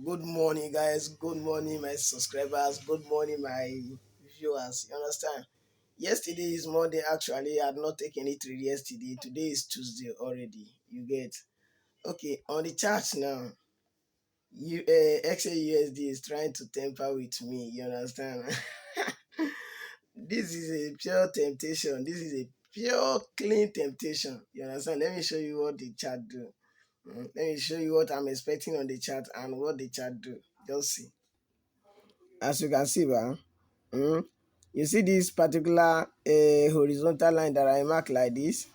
Good morning, guys. Good morning, my subscribers. Good morning, my viewers. You understand? Yesterday is Monday. Actually, I had not taken any trade yesterday. Today is Tuesday already. You get okay on the chart now. XAUSD is trying to temper with me. You understand? This is a pure temptation. This is a pure clean temptation. You understand? Let me show you what the chart do. Let me show you what I'm expecting on the chart and what the chart do. Just see. As you can see, mm, you see this particular horizontal line that I mark like this,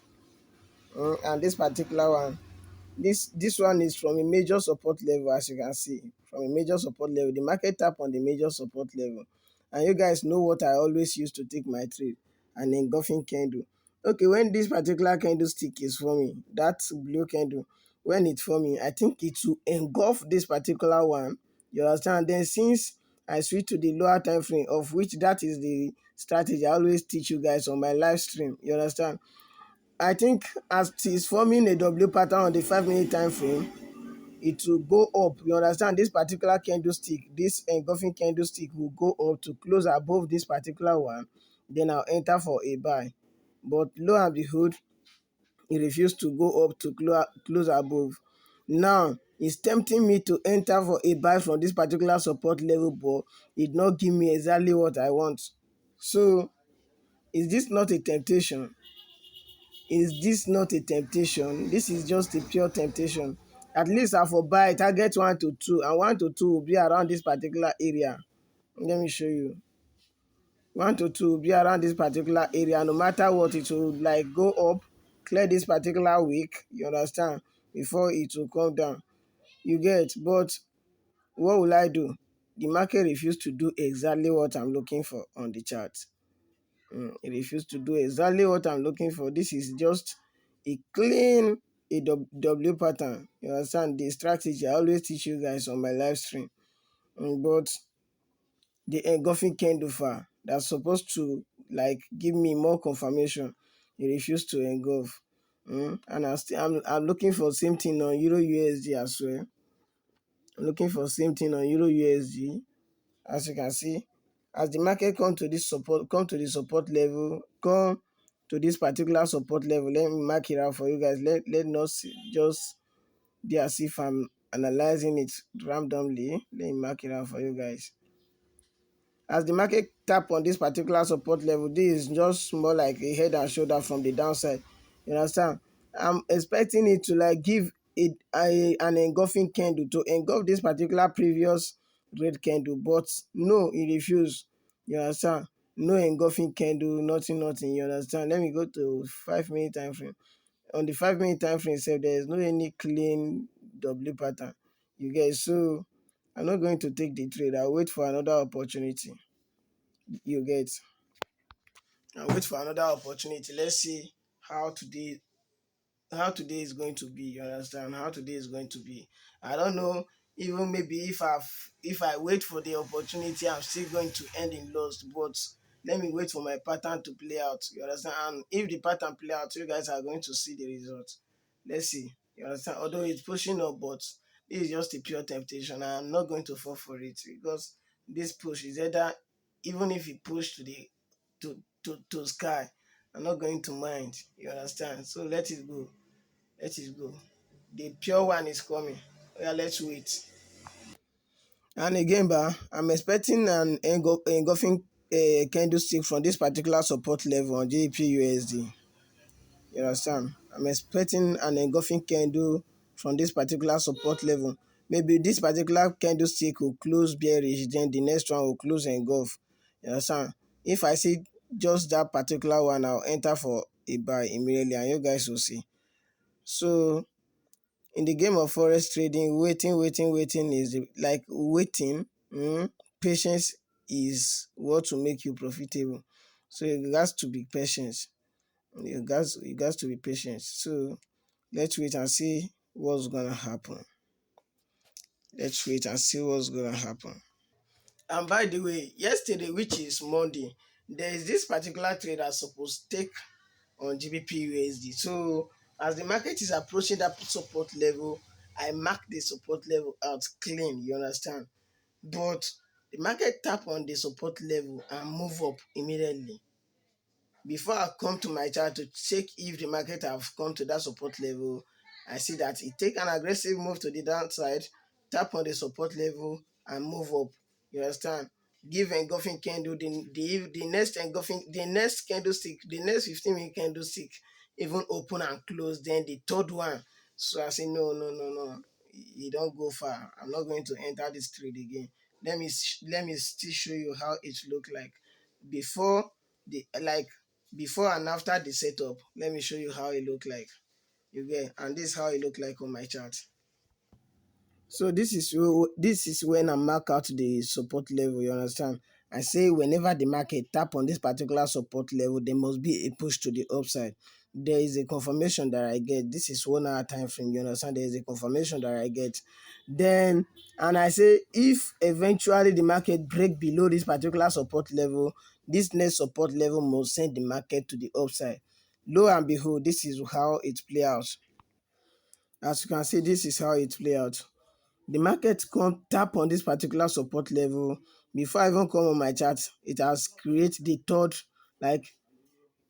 and this particular one. This one is from a major support level, as you can see, from a major support level. The market tap on the major support level, and you guys know what I always use to take my trade, an engulfing candle. Okay, when this particular candlestick is forming, that blue candle, when it's forming, I think it will engulf this particular one. You understand? Then since I switch to the lower time frame, of which that is the strategy I always teach you guys on my live stream. You understand? I think as it is forming a W pattern on the 5 minute time frame, it will go up. You understand? This particular candlestick, this engulfing candlestick will go up to close above this particular one. Then I'll enter for a buy. But lo and behold, it refused to go up to close above. Now, it's tempting me to enter for a buy from this particular support level, but it did not give me exactly what I want. So, is this not a temptation? Is this not a temptation? This is just a pure temptation. At least I for buy target 1 to 2, and 1 to 2 will be around this particular area. Let me show you. 1 to 2 will be around this particular area. No matter what, it will like go up, clear this particular week, you understand, before it will come down. You get, but what will I do? The market refused to do exactly what I'm looking for on the chart. It refused to do exactly what I'm looking for. This is just a clean W pattern. You understand the strategy I always teach you guys on my live stream. But the engulfing candle far that's supposed to like give me more confirmation, it refused to engulf. And I'm looking for same thing on Euro USD as well. I'm looking for same thing on Euro USD. As you can see, as the market come to the support level, come to this particular support level. Let me mark it out for you guys. Let not just be as if I'm analyzing it randomly. Let me mark it out for you guys. As the market tap on this particular support level, this is just more like a head and shoulder from the downside. You understand? I'm expecting it to like give it an engulfing candle to engulf this particular previous red candle, but no, it refused. You understand? No engulfing candle, nothing. You understand? Let me go to 5 minute time frame. On the 5 minute time frame itself, there is no any clean W pattern. You guys, so I'm not going to take the trade. I'll wait for another opportunity. You get, and wait for another opportunity. Let's see how today is going to be. You understand how today is going to be? I don't know. Even maybe if I wait for the opportunity, I'm still going to end in loss. But let me wait for my pattern to play out. You understand? And if the pattern play out, you guys are going to see the results. Let's see. You understand? Although it's pushing up, but this is just a pure temptation. I'm not going to fall for it because this push is either, even if it push to the to sky, I'm not going to mind. You understand? So let it go. Let it go. The pure one is coming. Yeah, let's wait. And again, I'm expecting an engulfing candlestick from this particular support level on JPUSD. You understand? I'm expecting an engulfing candle from this particular support level. Maybe this particular candlestick will close bearish, then the next one will close engulf. You understand? If I see just that particular one, I'll enter for a buy immediately, and you guys will see. So in the game of forex trading, waiting is like waiting. Patience is what will make you profitable. So you got to be patient. You got to be patient. So let's wait and see what's gonna happen. Let's wait and see what's gonna happen. And by the way, yesterday, which is Monday, there is this particular trade that's supposed to take on GBP USD. So as the market is approaching that support level, I mark the support level out clean, you understand? But the market tap on the support level and move up immediately. Before I come to my chart to check if the market have come to that support level, I see that it take an aggressive move to the downside, tap on the support level and move up. You understand? Give engulfing candle, the next engulfing, the next candlestick, the next 15-minute candlestick even open and close, then the third one. So I say no, no, no, no. You don't go far. I'm not going to enter this trade again. Let me still show you how it look like before the like before and after the setup. Let me show you how it look like. You get, and this is how it look like on my chart. So this is when I mark out the support level. You understand? I say whenever the market tap on this particular support level, there must be a push to the upside. There is a confirmation that I get. This is 1 hour time frame. You understand? There is a confirmation that I get. Then, and I say if eventually the market break below this particular support level, this next support level must send the market to the upside. Lo and behold, this is how it play out. As you can see, this is how it play out. The market come tap on this particular support level. Before I even come on my chart, it has created the third, like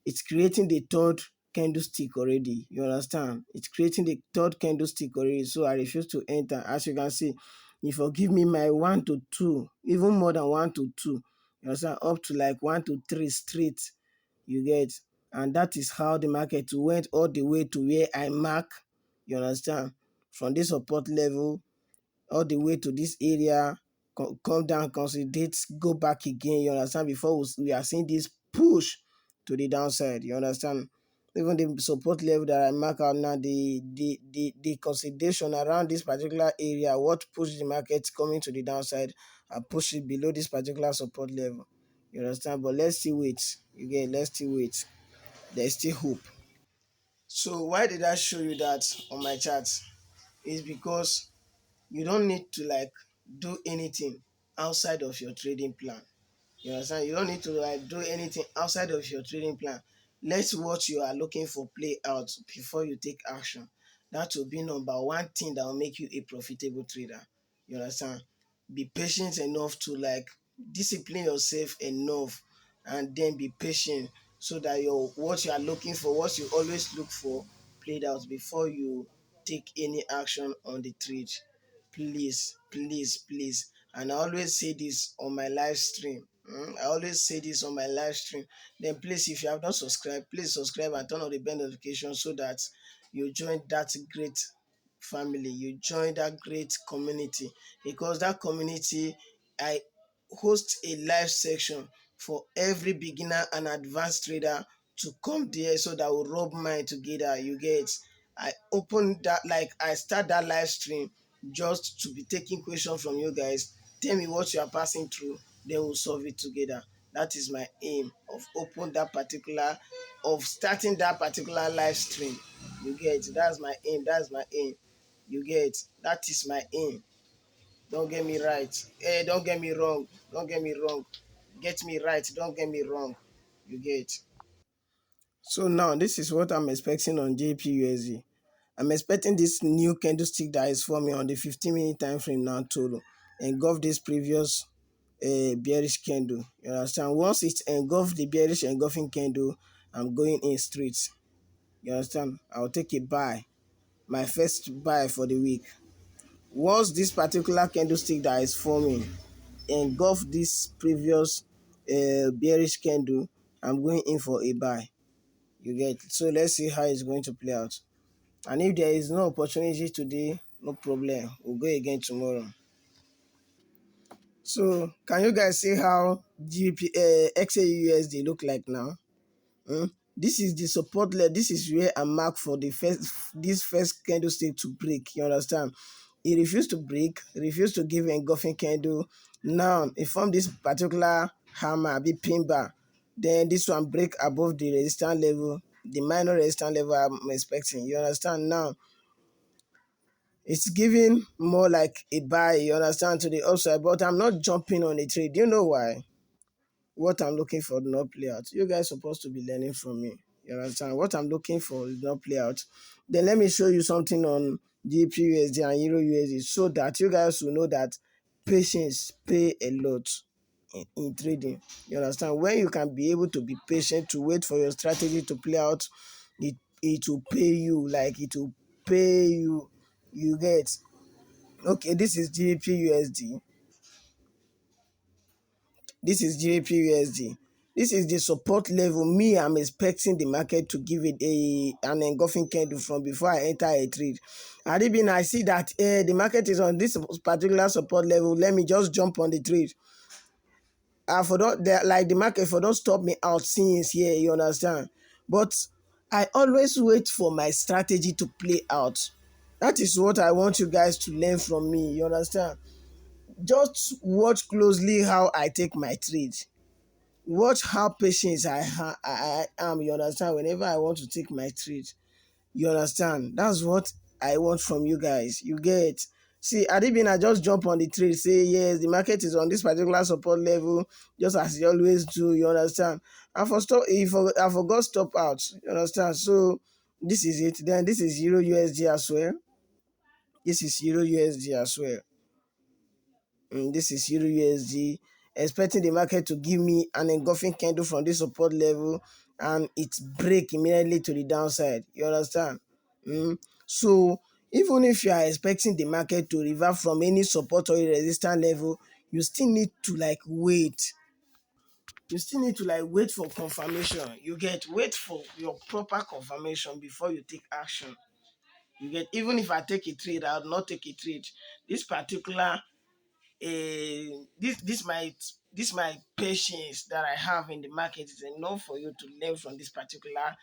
it's creating the third candlestick already. You understand? It's creating the third candlestick already. So I refuse to enter. As you can see, if you give me my 1 to 2, even more than 1 to 2, you understand, up to like 1 to 3 straight, you get. And that is how the market went all the way to where I mark, you understand, from this support level all the way to this area, come down, consolidate, go back again, you understand, before we are seeing this push to the downside, you understand. Even the support level that I mark out now, the consolidation around this particular area, what pushed the market coming to the downside, I push it below this particular support level, you understand. But let's still wait, let's still wait. There's still hope. So why did I show you that on my chart? Is because you don't need to like do anything outside of your trading plan. You understand? You don't need to like do anything outside of your trading plan. Let what you are looking for play out before you take action. That will be number one thing that will make you a profitable trader. You understand? Be patient enough to like discipline yourself enough, and then be patient so that your what you are looking for, what you always look for, played out before you take any action on the trade. Please, please, please. And I always say this on my live stream. I always say this on my live stream. Then please, if you have not subscribed, please subscribe and turn on the bell notification so that you join that great family, you join that great community. Because that community, I host a live section for every beginner and advanced trader to come there so that we'll rub mind together. You get, I open that, like I start that live stream just to be taking questions from you guys. Tell me what you are passing through, then we'll solve it together. That is my aim of starting that particular live stream. You get, that's my aim. That's my aim. You get, that is my aim. Don't get me right. Don't get me wrong. Don't get me wrong. Get me right. Don't get me wrong. You get. So now this is what I'm expecting on JPUSD. I'm expecting this new candlestick that is forming on the 15-minute time frame now to engulf this previous bearish candle. You understand? Once it engulfs the bearish engulfing candle, I'm going in straight. You understand? I'll take a buy, my first buy for the week. Once this particular candlestick that is forming engulf this previous bearish candle, I'm going in for a buy. You get. So let's see how it's going to play out. And if there is no opportunity today, no problem. We'll go again tomorrow. So can you guys see how XAUSD look like now? This is the support level. This is where I mark for this first candlestick to break. You understand? It refused to break, refused to give engulfing candle. Now it formed this particular hammer, a bit pin bar. Then this one break above the resistance level, the minor resistance level I'm expecting. You understand now? It's giving more like a buy, you understand, to the upside, but I'm not jumping on a trade. Do you know why? What I'm looking for did not play out. You guys supposed to be learning from me. You understand? What I'm looking for did not play out. Then let me show you something on GBP USD and Euro USD, so that you guys will know that patience pay a lot in trading. You understand? When you can be able to be patient to wait for your strategy to play out, it will pay you, like it will pay you. You get. Okay, this is GBP USD. This is GBP USD. This is the support level. Me, I'm expecting the market to give it an engulfing candle from before I enter a trade. And even I see that the market is on this particular support level. Let me just jump on the trade. For don't like the market for don't stop me out since here. You understand? But I always wait for my strategy to play out. That is what I want you guys to learn from me. You understand? Just watch closely how I take my trade. Watch how patient I am. You understand? Whenever I want to take my trade, you understand? That's what I want from you guys. You get. See, Adibina just jump on the trade, say yes, the market is on this particular support level, just as you always do. You understand? And for stop, if I forgot stop out. You understand? So this is it. Then this is Euro USD as well. This is Euro USD as well. This is Euro USD. Expecting the market to give me an engulfing candle from this support level and it break immediately to the downside. You understand? So even if you are expecting the market to revert from any support or resistance level, you still need to like wait. You still need to like wait for confirmation. You get, wait for your proper confirmation before you take action. You get, even if I take a trade, I'll not take a trade. This particular this my patience that I have in the market is enough for you to learn from this particular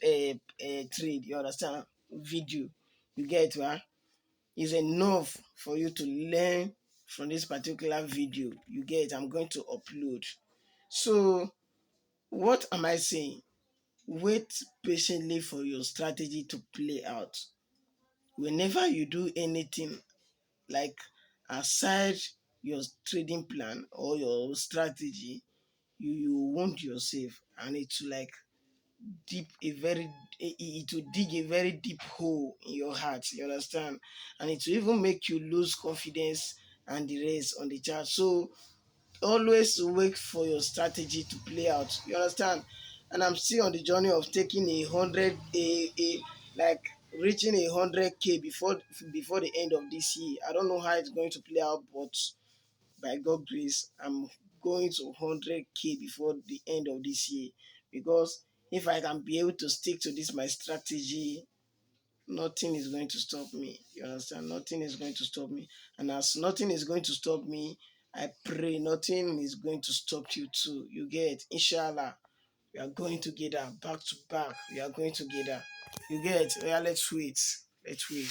trade. You understand? Video, you get one, is enough for you to learn from this particular video. You get? I'm going to upload. So what am I saying? Wait patiently for your strategy to play out. Whenever you do anything, like aside your trading plan or your strategy, you want yourself, and it's like deep a very it will dig a very deep hole in your heart. You understand? And it will even make you lose confidence and the rest on the chart. So always wait for your strategy to play out. You understand? And I'm still on the journey of taking a like reaching 100K before the end of this year. I don't know how it's going to play out, but by God grace, I'm going to 100K before the end of this year. Because if I can be able to stick to this my strategy, nothing is going to stop me. You understand? Nothing is going to stop me. And as nothing is going to stop me, I pray nothing is going to stop you too. You get, inshallah, we are going together back to back. We are going together. You get, yeah, let's wait. Let's wait.